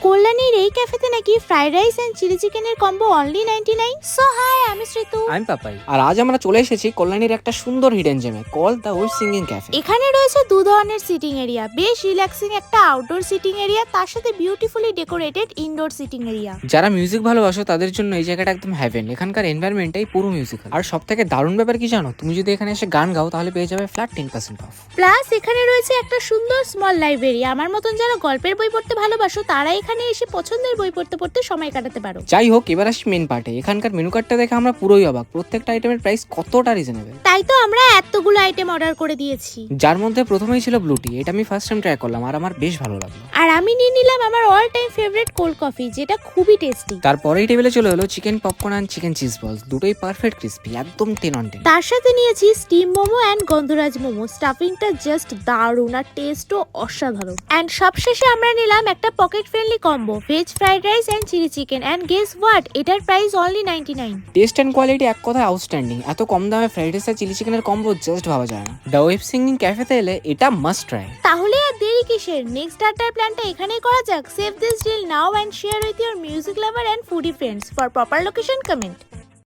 কল্যাণীর এই ক্যাফেতে নাকি ফ্রাইড রাইস এন্ড চিলি চিকেনের কম্বো অনলি 99। সো হাই, আমি শ্রীতু। আমি পাপাই। আর আজ আমরা চলে এসেছি কল্যাণীর একটা সুন্দর হিডেন জেমে call the web singing cafe. এখানে রয়েছে দু ধরনের সিটিং এরিয়া, বেশ রিল্যাক্সিং একটা আউটডোর সিটিং এরিয়া, তার সাথে beautifully decorated indoor seating area. যারা মিউজিক ভালোবাসো তাদের জন্য এই জায়গাটা একদম হ্যাভেন। এখানকার এনভায়রনমেন্টটাই পুরো মিউজিক্যাল। আর সব থেকে দারুণ ব্যাপার কি জানো, তুমি যদি এখানে এসে গান গাও তাহলে পেয়ে যাবে ফ্ল্যাট 10% অফ। প্লাস এখানে রয়েছে একটা সুন্দর স্মল লাইব্রেরি। আমার মতন যারা গল্পের বই পড়তে ভালোবাসো তারা এখানে এসে পছন্দের বই পড়তে পড়তে সময় কাটাতে পারো। যাই হোক, এবার আসি মেন পার্টে। এখানকার মেনু কার্ডটা দেখে আমরা পুরোই অবাক। প্রত্যেকটা আইটেমের প্রাইস কতটা রিজনেবল। তাই তো আমরা এতগুলো আইটেম অর্ডার করে দিয়েছি। যার মধ্যে প্রথমেই ছিল ব্লু টি। এটা আমি ফার্স্ট টাইম ট্রাই করলাম আর আমার বেশ ভালো লাগলো। আর আমি নিয়ে নিলাম আমার all time favourite cold coffee, যেটা খুবই টেস্টি। তারপরেই টেবিলে চলে হলো chicken popcorn and chicken cheese বলস। দুটোই পারফেক্ট ক্রিস্পি, একদম 10 on 10। তার সাথে নিয়েছি steam momo and Gondhoraj momo. স্টাফিংটা just দারুণ আর টেস্টও অসাধারণ। অ্যান্ড সবশেষে আমরা নিলাম একটা pocket friendly combo, veg fried rice and chilli chicken. And guess what, এটার price only 99। Taste and quality এক কথায় আউটস্ট্যান্ডিং। এত কম দামে ফ্রাইড রাইস আর চিলি চিকেনের কম্বো জাস্ট ভাবা যায় না। দ্য ওয়েব সিঙ্গিং ক্যাফেতে এলে এটা মাস্ট ট্রাই। তাহলে আর দেরি কিসের, নেক্সট আড্ডার প্ল্যানটা এখানেই করা যাক। Save this deal now and share with your music lover and foodie friends. For proper location comment.